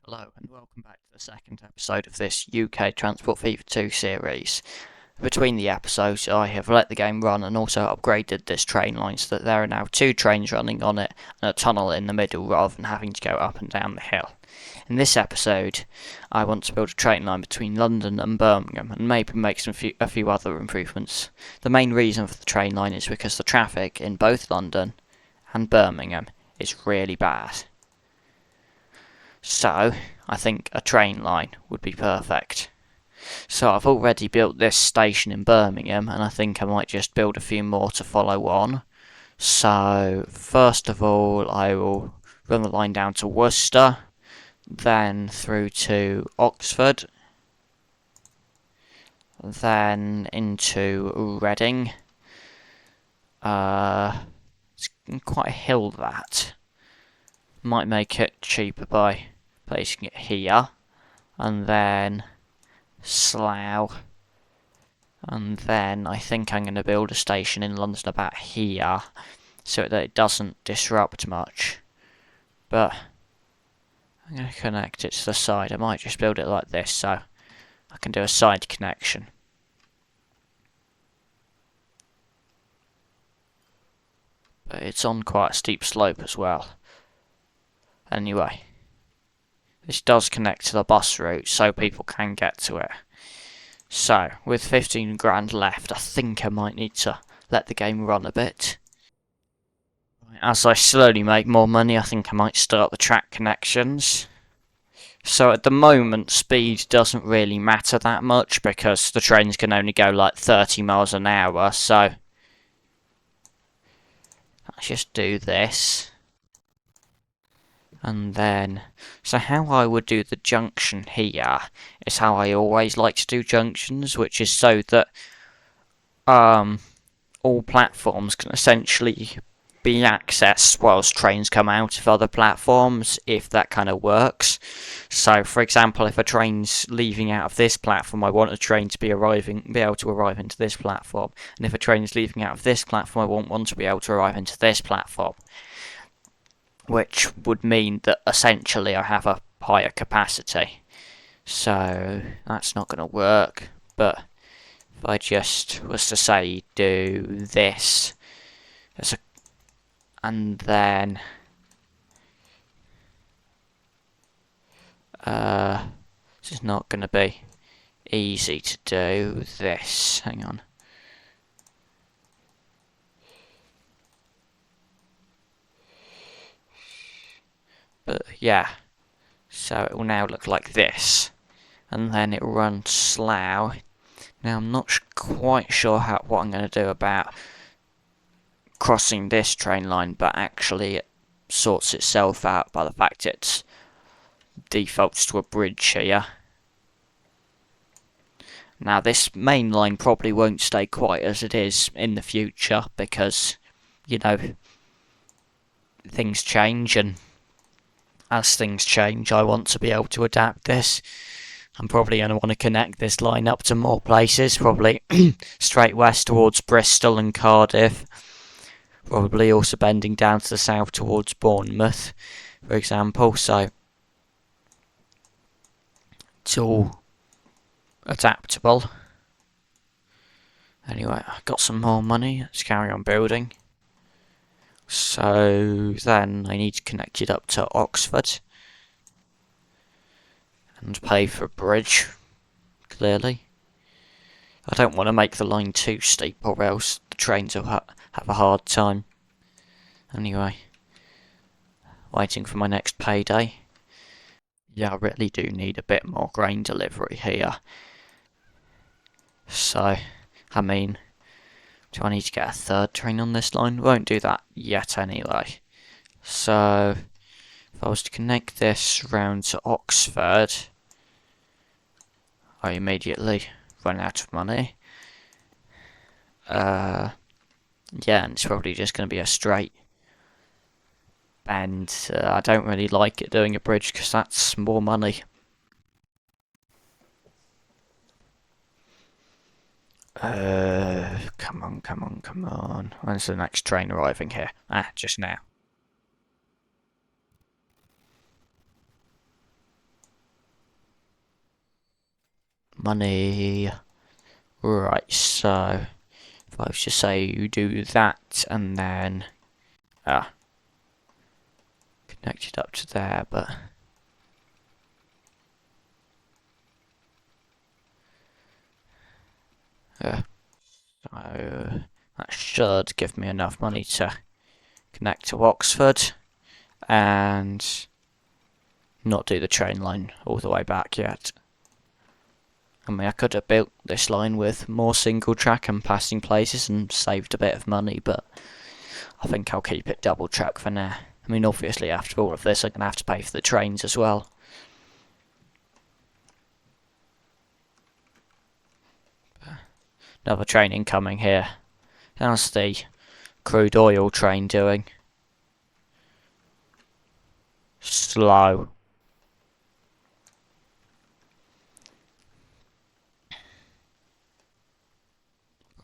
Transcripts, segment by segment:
Hello and welcome back to the second episode of this UK Transport Fever 2 series. Between the episodes I have let the game run and also upgraded this train line so that there are now two trains running on it and a tunnel in the middle rather than having to go up and down the hill. In this episode I want to build a train line between London and Birmingham and maybe make a few other improvements. The main reason for the train line is because the traffic in both London and Birmingham is really bad. So, I think a train line would be perfect. So I've already built this station in Birmingham and I think I might just build a few more to follow on. So, first of all, I will run the line down to Worcester, then through to Oxford, then into Reading. It's quite a hill, that. Might make it cheaper by placing it here, and then Slough, and then I think I'm going to build a station in London about here so that it doesn't disrupt much. But I'm going to connect it to the side. I might just build it like this so I can do a side connection. But it's on quite a steep slope as well. Anyway, this does connect to the bus route so people can get to it. So, with 15 grand left, I think I might need to let the game run a bit. As I slowly make more money, I think I might start the track connections. So at the moment, speed doesn't really matter that much because the trains can only go like 30 miles an hour, so let's just do this. And then, so how I would do the junction here is how I always like to do junctions, which is so that all platforms can essentially be accessed whilst trains come out of other platforms, if that kind of works. So, for example, if a train's leaving out of this platform, I want a train to be able to arrive into this platform, and if a train is leaving out of this platform, I want one to be able to arrive into this platform. Which would mean that essentially I have a higher capacity. So that's not going to work. But if I just was to say do this, and then this is not going to be easy to do this. Hang on. But yeah, so it will now look like this, and then it will run Slough. Now I'm not quite sure what I'm going to do about crossing this train line, but actually it sorts itself out by the fact it defaults to a bridge here. Now this main line probably won't stay quite as it is in the future because, you know, things change, and as things change I want to be able to adapt this. I'm probably going to want to connect this line up to more places, probably straight west towards Bristol and Cardiff. Probably also bending down to the south towards Bournemouth, for example, so it's all adaptable. Anyway, I've got some more money, let's carry on building. So then I need to connect it up to Oxford and pay for a bridge, clearly. I don't want to make the line too steep or else the trains will have a hard time. Anyway, waiting for my next payday. Yeah, I really do need a bit more grain delivery here. So, I mean, do I need to get a third train on this line? Won't do that yet anyway. So, if I was to connect this round to Oxford, I immediately run out of money. Yeah, and it's probably just going to be a straight bend. I don't really like it doing a bridge because that's more money. Come on, come on, come on. When's the next train arriving here? Just now. money. Right, so if I was to say you do that and then connect it up to there, but so that should give me enough money to connect to Oxford and not do the train line all the way back yet. I mean, I could have built this line with more single track and passing places and saved a bit of money, but I think I'll keep it double track for now. I mean, obviously, after all of this, I'm going to have to pay for the trains as well. Another train incoming here. How's the crude oil train doing? Slow.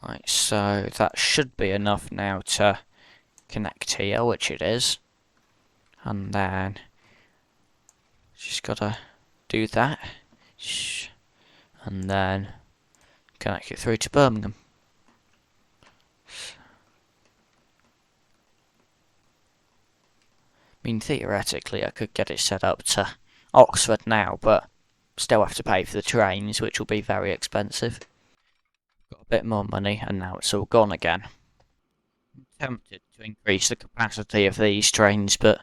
Right, so that should be enough now to connect here, which it is. And then just gotta do that. And then connect it through to Birmingham. I mean, theoretically, I could get it set up to Oxford now, but still have to pay for the trains, which will be very expensive. Got a bit more money, and now it's all gone again. I'm tempted to increase the capacity of these trains, but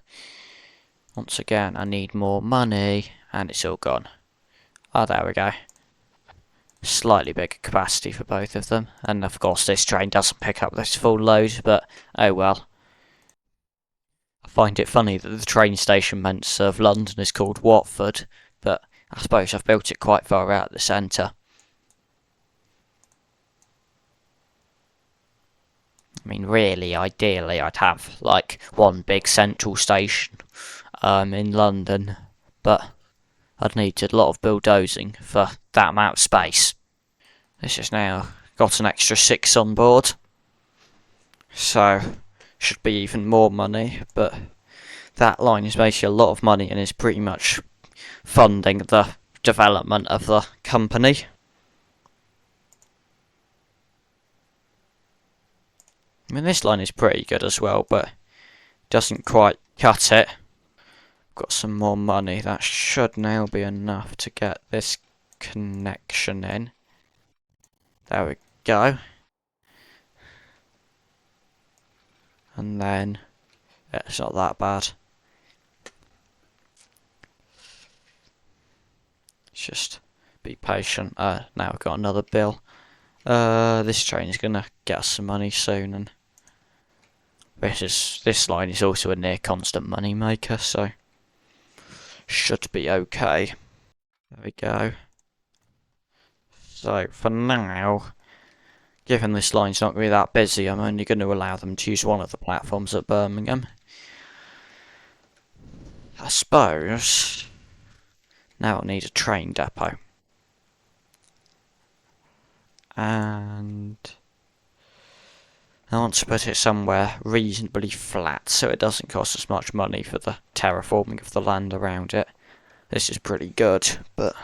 once again, I need more money, and it's all gone. Oh, there we go. Slightly bigger capacity for both of them, and of course this train doesn't pick up this full load, but oh well. I find it funny that the train station meant to serve London is called Watford, but I suppose I've built it quite far out of the centre. I mean, really, ideally, I'd have like one big central station in London, but I'd need a lot of bulldozing for that amount of space. This has now got an extra 6 on board, so should be even more money, but that line is basically a lot of money and is pretty much funding the development of the company. I mean, this line is pretty good as well, but doesn't quite cut it. Got some more money. That should now be enough to get this connection in. There we go. And then, yeah, it's not that bad. Just be patient. Now we've got another bill. This train is gonna get us some money soon, and this line is also a near constant money maker, so should be okay. There we go. So for now, given this line's not going to be that busy, I'm only going to allow them to use one of the platforms at Birmingham. I suppose now I'll need a train depot. And I want to put it somewhere reasonably flat so it doesn't cost as much money for the terraforming of the land around it. This is pretty good, but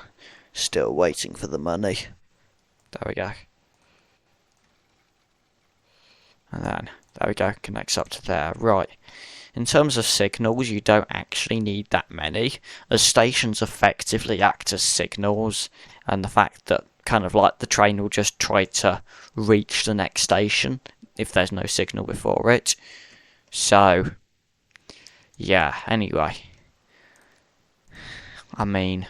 still waiting for the money. There we go. And then, there we go, connects up to there. Right. In terms of signals, you don't actually need that many, as stations effectively act as signals, and the fact that kind of like the train will just try to reach the next station if there's no signal before it. So, yeah, anyway. I mean,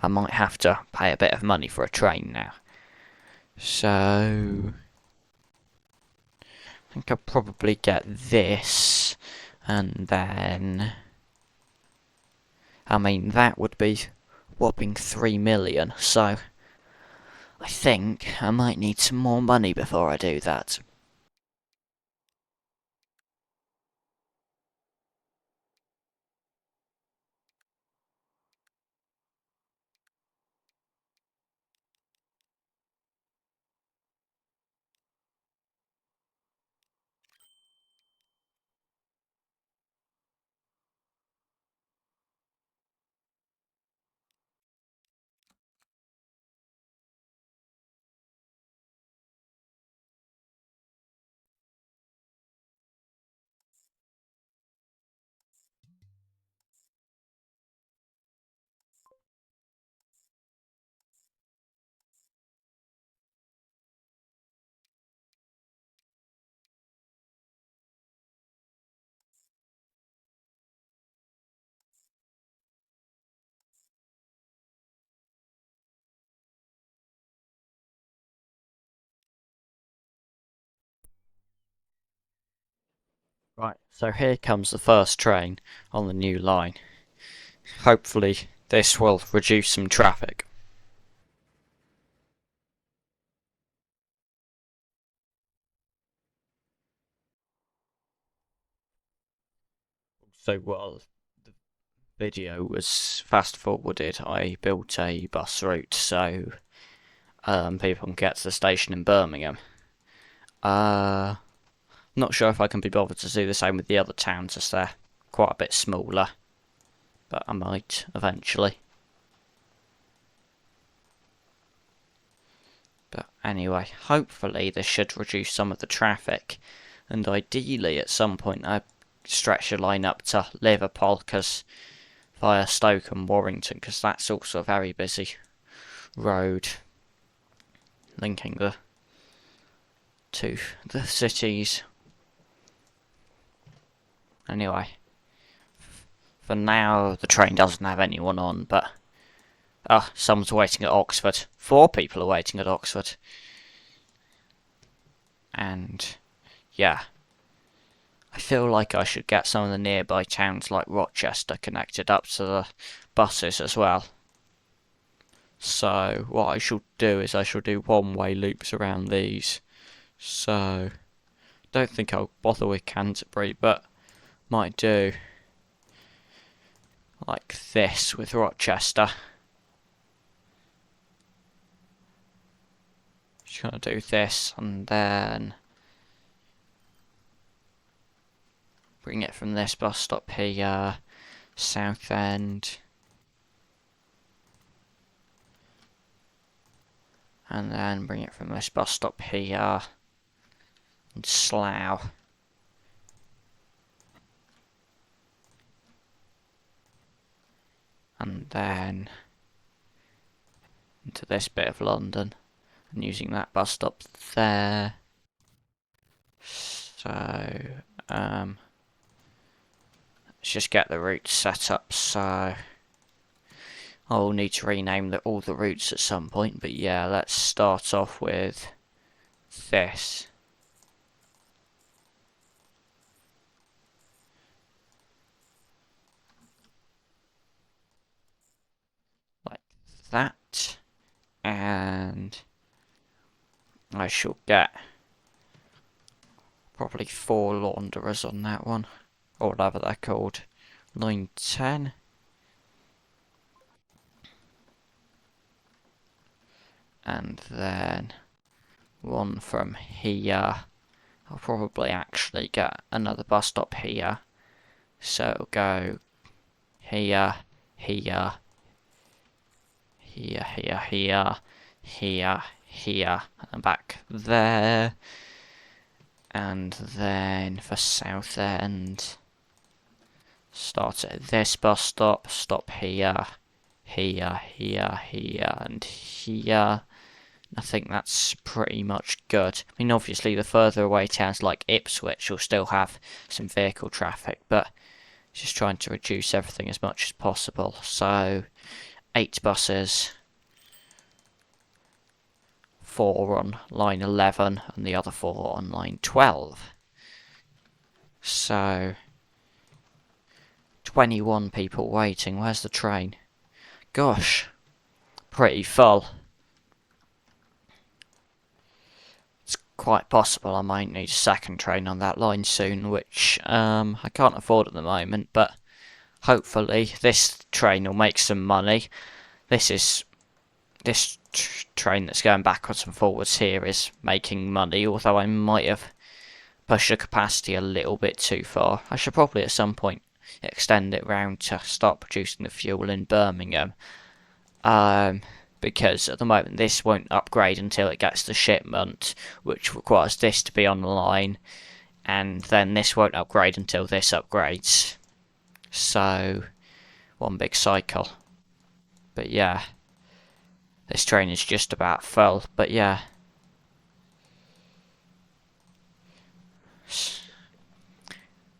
I might have to pay a bit of money for a train now. So, I think I'll probably get this, and then, I mean, that would be whopping 3 million, so I think I might need some more money before I do that. Right, so here comes the first train on the new line. Hopefully this will reduce some traffic. So while the video was fast forwarded, I built a bus route so people can get to the station in Birmingham. Not sure if I can be bothered to do the same with the other towns as they're quite a bit smaller, but I might eventually. But anyway, hopefully this should reduce some of the traffic, and ideally at some point I stretch the line up to Liverpool via Stoke and Warrington, because that's also a very busy road linking the cities. Anyway, for now the train doesn't have anyone on, but someone's waiting at Oxford. 4 people are waiting at Oxford. And yeah, I feel like I should get some of the nearby towns like Rochester connected up to the buses as well. So what I shall do is I shall do one-way loops around these. So don't think I'll bother with Canterbury, but might do like this with Rochester. Just gonna do this and then bring it from this bus stop here, Southend, and then bring it from this bus stop here, and Slough. And then into this bit of London, and using that bus stop there. So, let's just get the routes set up. So, I'll need to rename all the routes at some point, but yeah, let's start off with this. Like that. And I shall get probably 4 launderers on that one, or whatever they're called. Line 10. And then one from here. I'll probably actually get another bus stop here. So it'll go here, here, here, here, here, here, here, and back there. And then for Southend, start at this bus stop, stop here, here, here, here, and here. I think that's pretty much good. I mean, obviously the further away towns like Ipswich will still have some vehicle traffic, but just trying to reduce everything as much as possible. So 8 buses, 4 on line 11 and the other 4 on line 12. So 21 people waiting. Where's the train? Gosh, pretty full. It's quite possible I might need a second train on that line soon, which I can't afford at the moment, but hopefully this train will make some money. This train that's going backwards and forwards here is making money, although I might have pushed the capacity a little bit too far. I should probably at some point extend it round to start producing the fuel in Birmingham. Because at the moment this won't upgrade until it gets the shipment, which requires this to be on the line, and then this won't upgrade until this upgrades. So, one big cycle. But yeah, this train is just about full, but yeah.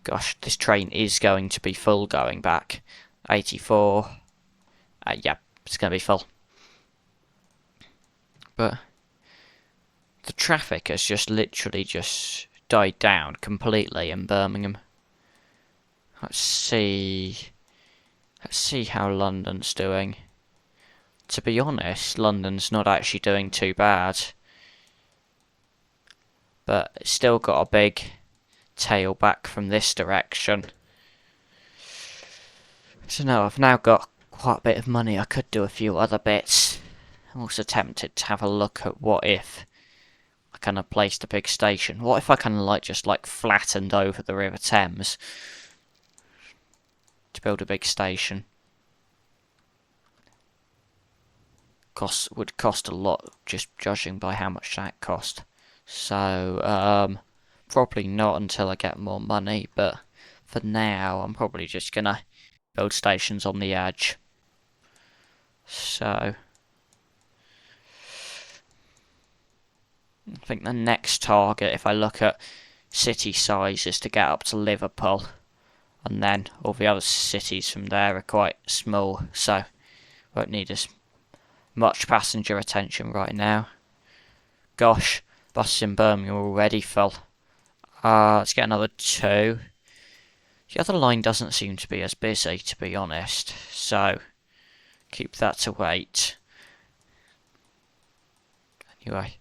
Gosh, this train is going to be full going back. 84. Yeah, it's going to be full. But the traffic has just literally just died down completely in Birmingham. Let's see. Let's see how London's doing. To be honest, London's not actually doing too bad. But it's still got a big tail back from this direction. So no, I've now got quite a bit of money. I could do a few other bits. I'm also tempted to have a look at what if I kind of placed a big station. What if I kind of like just like flattened over the River Thames to build a big station? Would cost a lot, just judging by how much that cost. So probably not until I get more money. But for now, I'm probably just gonna build stations on the edge. So I think the next target, if I look at city size, is to get up to Liverpool, and then all the other cities from there are quite small, so won't need as much passenger attention right now. Gosh, buses in Birmingham are already full. Let's get another 2. The other line doesn't seem to be as busy, to be honest, so keep that to wait. Anyway.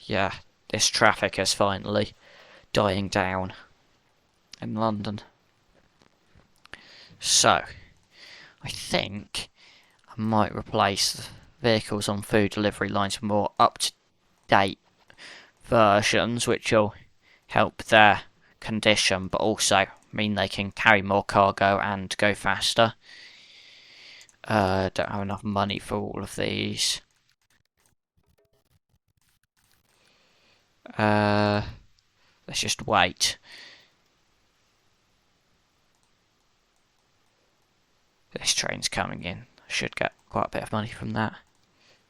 Yeah, this traffic is finally dying down in London. So, I think I might replace vehicles on food delivery lines with more up-to-date versions, which will help their condition, but also mean they can carry more cargo and go faster. Don't have enough money for all of these. Let's just wait. This train's coming in. I should get quite a bit of money from that.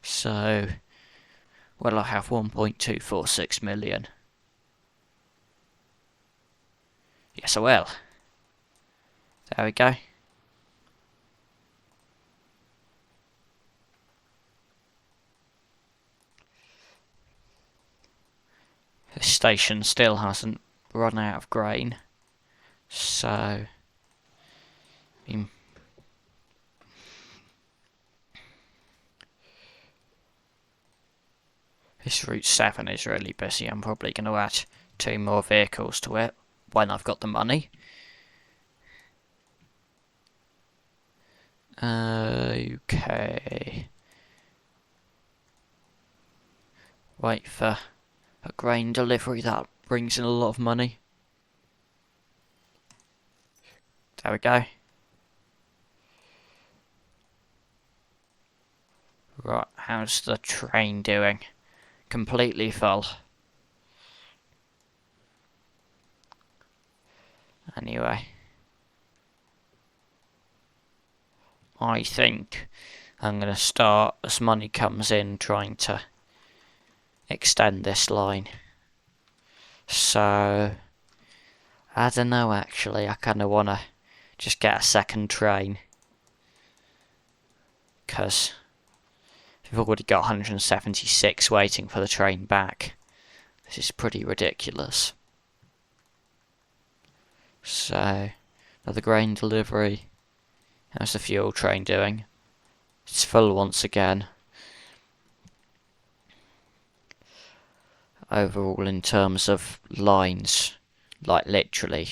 So, will I have 1.246 million? Yes, I will. There we go. This station still hasn't run out of grain. So, I mean, this Route 7 is really busy. I'm probably going to add 2 more vehicles to it when I've got the money. Okay. Wait for a grain delivery that brings in a lot of money. There we go. Right, how's the train doing? Completely full. Anyway. I think I'm going to start, as money comes in, trying to extend this line. So, I don't know actually, I kind of want to just get a second train. Because we've already got 176 waiting for the train back. This is pretty ridiculous. So, another grain delivery. How's the fuel train doing? It's full once again. Overall, in terms of lines, like literally,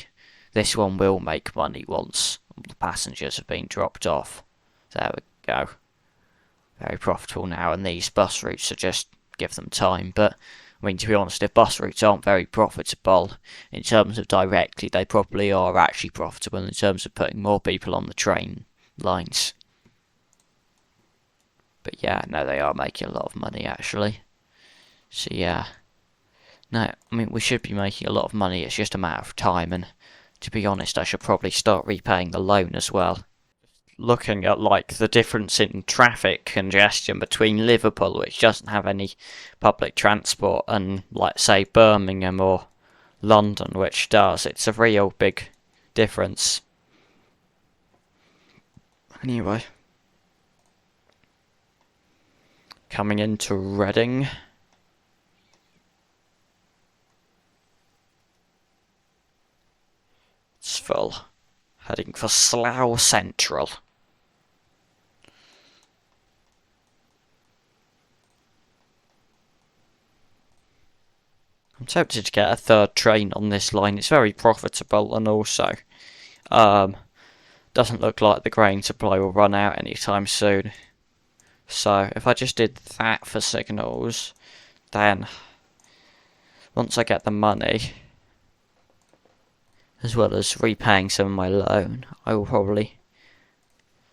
this one will make money once the passengers have been dropped off. There we go. Very profitable now, and these bus routes are just give them time. But I mean, to be honest, if bus routes aren't very profitable in terms of directly, they probably are actually profitable in terms of putting more people on the train lines. But yeah, no, they are making a lot of money actually. So yeah. No, I mean, we should be making a lot of money, it's just a matter of time, and to be honest, I should probably start repaying the loan as well. Looking at, like, the difference in traffic congestion between Liverpool, which doesn't have any public transport, and, like, say, Birmingham or London, which does, it's a real big difference. Anyway. Coming into Reading. heading for Slough Central. I'm tempted to get a third train on this line. It's very profitable, and also doesn't look like the grain supply will run out anytime soon. So if I just did that for signals, then once I get the money, as well as repaying some of my loan, I will probably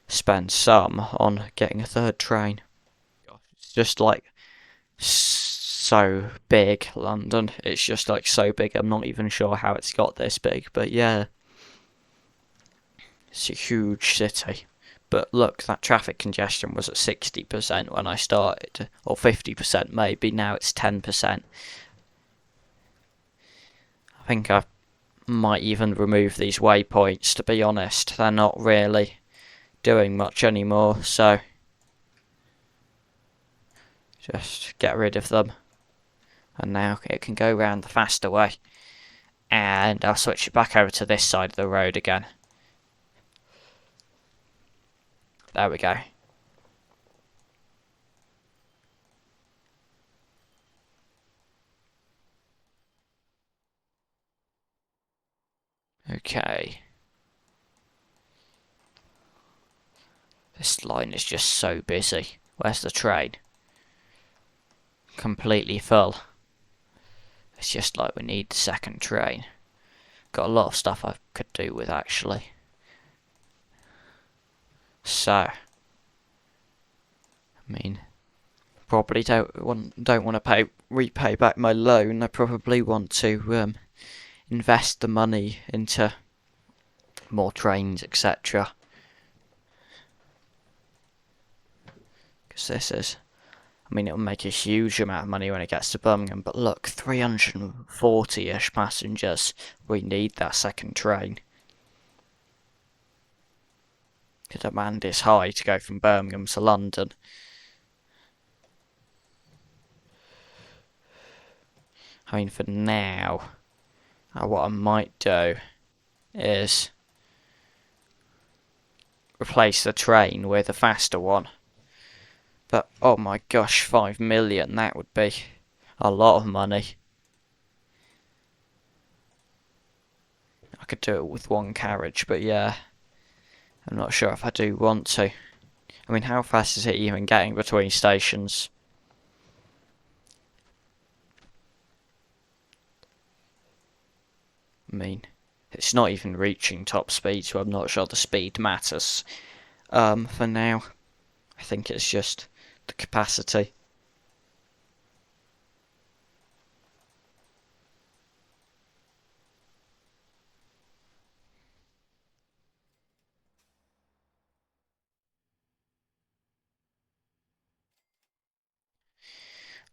spend some on getting a third train. It's just like so big, London. It's just like so big. I'm not even sure how it's got this big, but yeah. It's a huge city. But look, that traffic congestion was at 60% when I started, or 50% maybe, now it's 10%. I think I might even remove these waypoints, to be honest. They're not really doing much anymore, so just get rid of them. And now it can go round the faster way. And I'll switch it back over to this side of the road again. There we go. Okay. This line is just so busy. Where's the train? Completely full. It's just like we need the second train. Got a lot of stuff I could do with actually. So, I mean, probably don't want to repay back my loan. I probably want to invest the money into more trains, etc. Because this is, I mean, it'll make a huge amount of money when it gets to Birmingham. But look, 340-ish passengers. We need that second train. The demand is high to go from Birmingham to London. I mean, for now, what I might do is replace the train with a faster one. But, oh my gosh, 5 million, that would be a lot of money. I could do it with one carriage, but yeah, I'm not sure if I do want to. I mean, how fast is it even getting between stations? I mean, it's not even reaching top speed, so I'm not sure the speed matters. For now, I think it's just the capacity.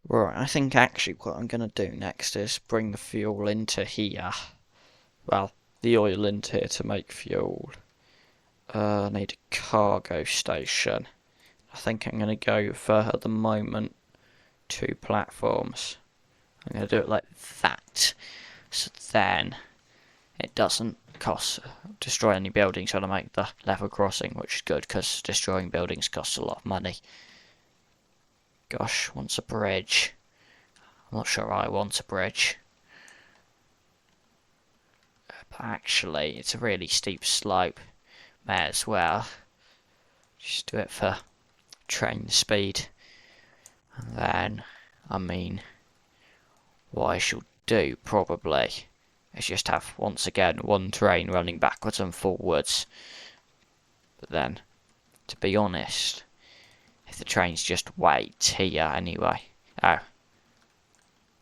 Right, I think actually what I'm going to do next is bring the fuel into here. Well, the oil into here to make fuel. I need a cargo station. I think I'm going to go for, at the moment, 2 platforms. I'm going to do it like that. So then it doesn't destroy any buildings when I make the level crossing, which is good because destroying buildings costs a lot of money. Gosh, wants a bridge. I'm not sure I want a bridge. But actually, it's a really steep slope. May as well just do it for train speed. And then, I mean, what I shall do probably is just have, once again, one train running backwards and forwards. But then, to be honest, if the trains just wait here anyway. Oh.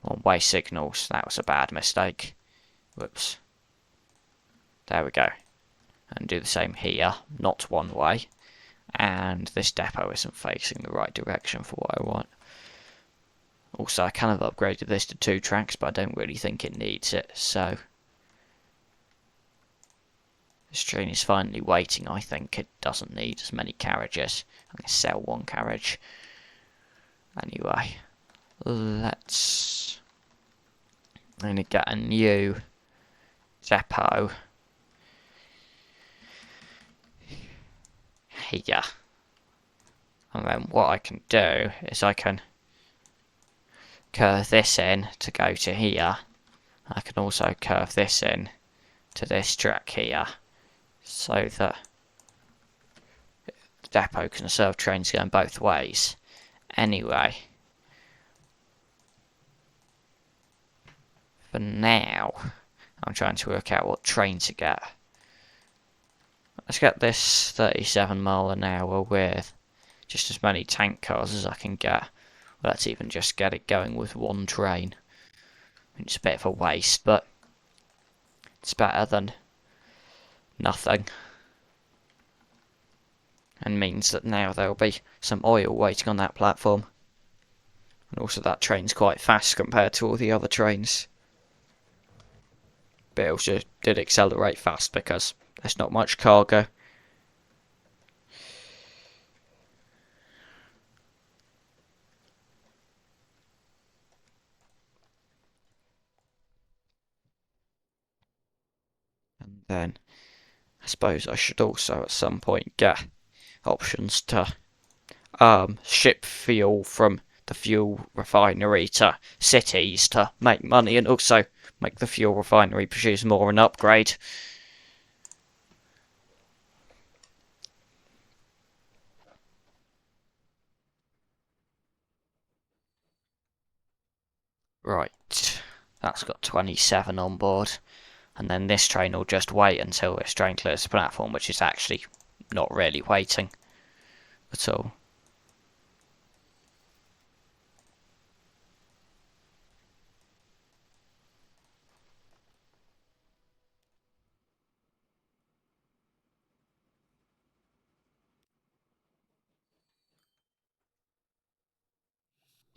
One-way signals. That was a bad mistake. Whoops. There we go. And do the same here. Not one way. And this depot isn't facing the right direction for what I want. Also, I kind of upgraded this to 2 tracks, but I don't really think it needs it, so this train is finally waiting. I think it doesn't need as many carriages. I'm going to sell 1 carriage. Anyway, I'm going to get a new depot. here. And then what I can do is I can curve this in to go to here. I can also curve this in to this track here, so that the depot can serve trains going both ways. Anyway, for now, I'm trying to work out what train to get. Let's get this 37 mile an hour with just as many tank cars as I can get. Well, let's even just get it going with one train. It's a bit of a waste, but it's better than nothing. And means that now there'll be some oil waiting on that platform. And also that train's quite fast compared to all the other trains. But it also did accelerate fast because there's not much cargo. And then I suppose I should also at some point get options to ship fuel from the fuel refinery to cities to make money, and also make the fuel refinery produce more and upgrade. Right, that's got 27 on board, and then this train will just wait until this train clears the platform, which is actually not really waiting at all.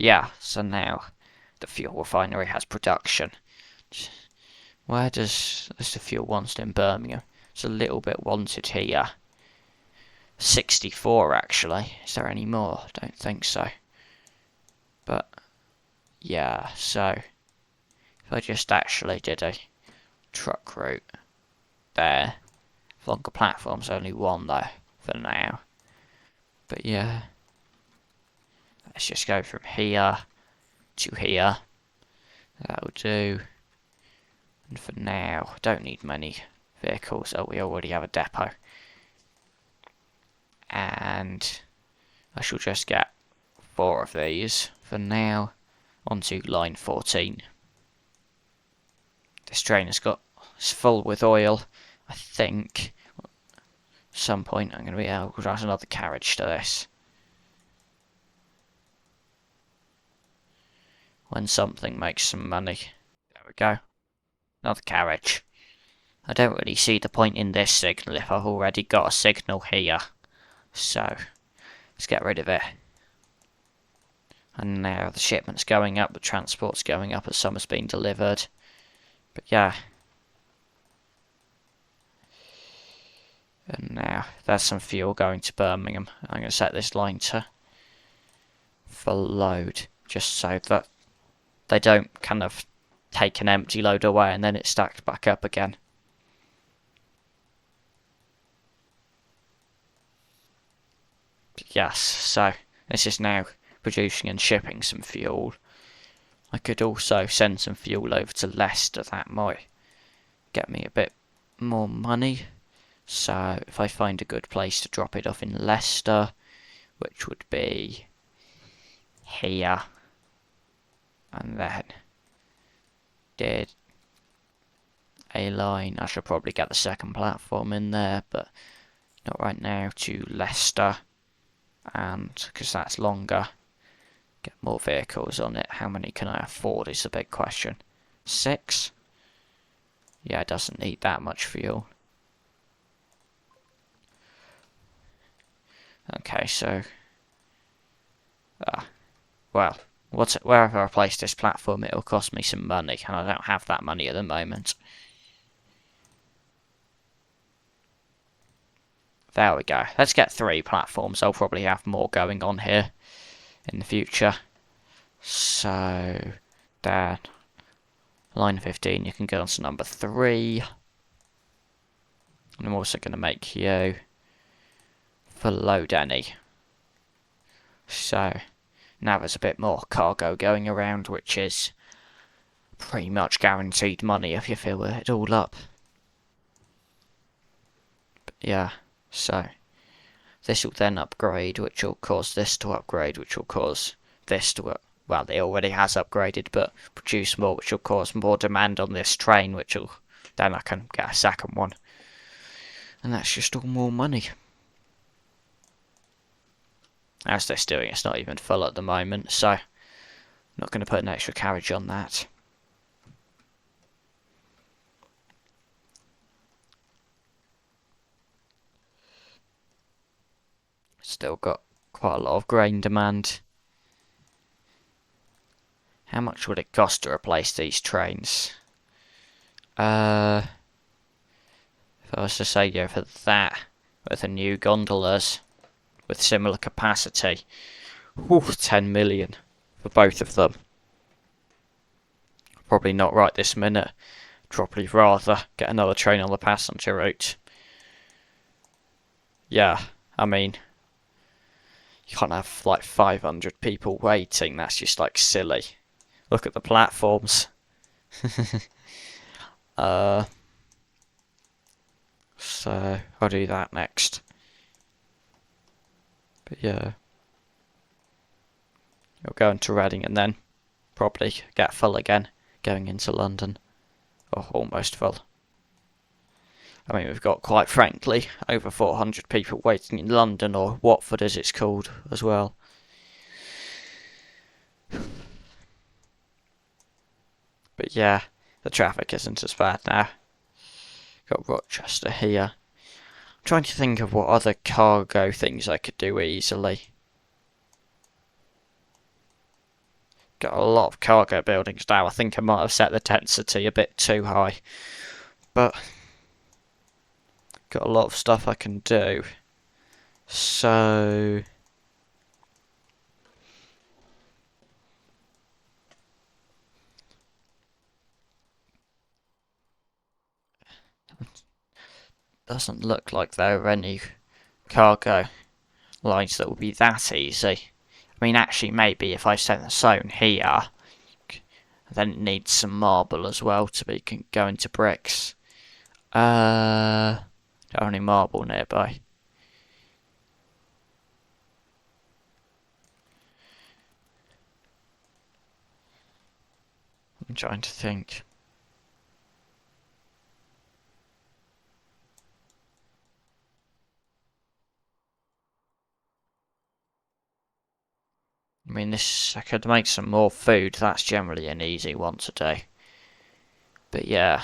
Yeah, so now the fuel refinery has production. Where does the fuel wanted in Birmingham? It's a little bit wanted here. 64 actually. Is there any more? Don't think so. But yeah, so if I just actually did a truck route there, longer platforms, only one though for now. But yeah, let's just go from here to here. That'll do. And for now, don't need many vehicles. Oh, we already have a depot. And I shall just get 4 of these for now. Onto line 14. This train has got, it's full with oil. I think at some point I'm going to be able to add another carriage to this. When something makes some money. There we go. Another carriage. I don't really see the point in this signal if I've already got a signal here. So, let's get rid of it. And now the shipment's going up, the transport's going up as some has been delivered. But yeah. And now there's some fuel going to Birmingham. I'm going to set this line to full load, just so that they don't kind of take an empty load away and then it's stacked back up again. Yes, so this is now producing and shipping some fuel. I could also send some fuel over to Leicester. That might get me a bit more money. So if I find a good place to drop it off in Leicester, which would be here, and then did a line, I should probably get the second platform in there, but not right now, to Leicester, and because that's longer, get more vehicles on it. How many can I afford is the big question. 6? Yeah, it doesn't need that much fuel. Okay, so well, wherever I place this platform, it'll cost me some money, and I don't have that money at the moment. There we go. Let's get 3 platforms. I'll probably have more going on here in the future. So, there. Line 15, you can go on to number 3. And I'm also going to make you for load any. So now there's a bit more cargo going around, which is pretty much guaranteed money if you fill it all up. But yeah, so this will then upgrade, which will cause this to upgrade, which will cause this to well, it already has upgraded, but produce more, which will cause more demand on this train, which will then I can get a second one, and that's just all more money. How's this doing? It's not even full at the moment, so I'm not going to put an extra carriage on that. Still got quite a lot of grain demand. How much would it cost to replace these trains? If I was to say go for that with the new gondolas with similar capacity, 10 million for both of them. Probably not right this minute. Probably rather get another train on the passenger route. Yeah, I mean, you can't have like 500 people waiting. That's just like silly. Look at the platforms. So I'll do that next. But yeah, you'll go into Reading and then probably get full again going into London, or almost full. I mean, we've got, quite frankly, over 400 people waiting in London, or Watford as it's called as well. But yeah, the traffic isn't as bad now. Got Rochester here. I'm trying to think of what other cargo things I could do easily. Got a lot of cargo buildings now. I think I might have set the density a bit too high. But got a lot of stuff I can do. So doesn't look like there are any cargo lines that would be that easy. I mean, actually, maybe if I set the zone here, then it needs some marble as well to be go into bricks. Only marble nearby. I'm trying to think. I mean, I could make some more food. That's generally an easy one to do. But yeah.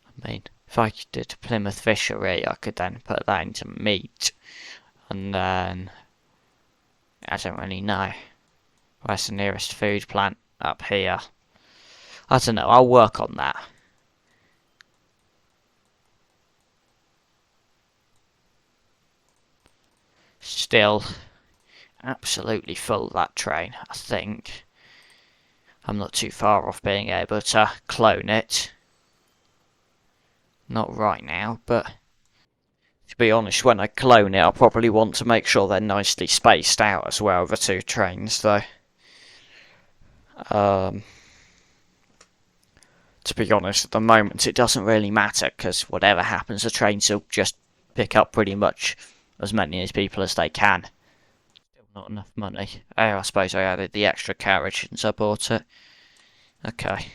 I mean, if I did Plymouth Fishery, I could then put that into meat. And then I don't really know. Where's the nearest food plant? Up here. I don't know, I'll work on that. Still absolutely full, that train, I think. I'm not too far off being able to clone it. Not right now, but to be honest, when I clone it, I'll probably want to make sure they're nicely spaced out as well, the two trains, though. To be honest, at the moment it doesn't really matter, because whatever happens, the trains will just pick up pretty much as many as people as they can. Still not enough money. Oh, I suppose I added the extra carriage since I bought it. Okay,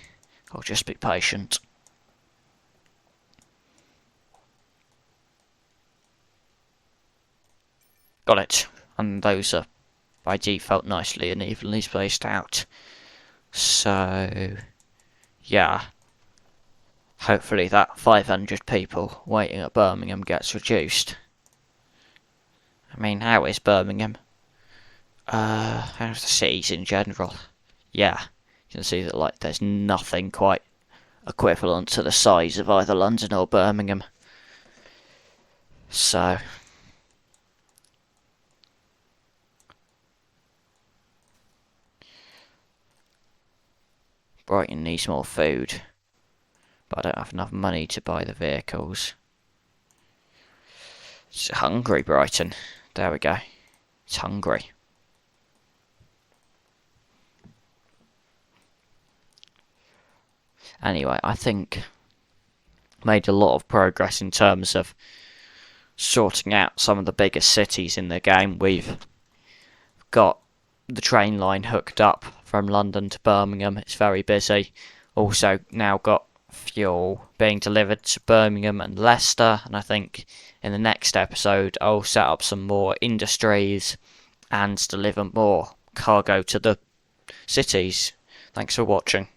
I'll just be patient. Got it. And those are by default nicely and evenly spaced out. So yeah, hopefully that 500 people waiting at Birmingham gets reduced. I mean, how is Birmingham? How's the cities in general? Yeah, you can see that like there's nothing quite equivalent to the size of either London or Birmingham. So Brighton needs more food. but I don't have enough money to buy the vehicles. It's hungry, Brighton. There we go. It's hungry. Anyway, I think made a lot of progress in terms of sorting out some of the biggest cities in the game. We've got the train line hooked up from London to Birmingham. It's very busy. Also now got fuel being delivered to Birmingham and Leicester, and I think in the next episode I'll set up some more industries and deliver more cargo to the cities. Thanks for watching.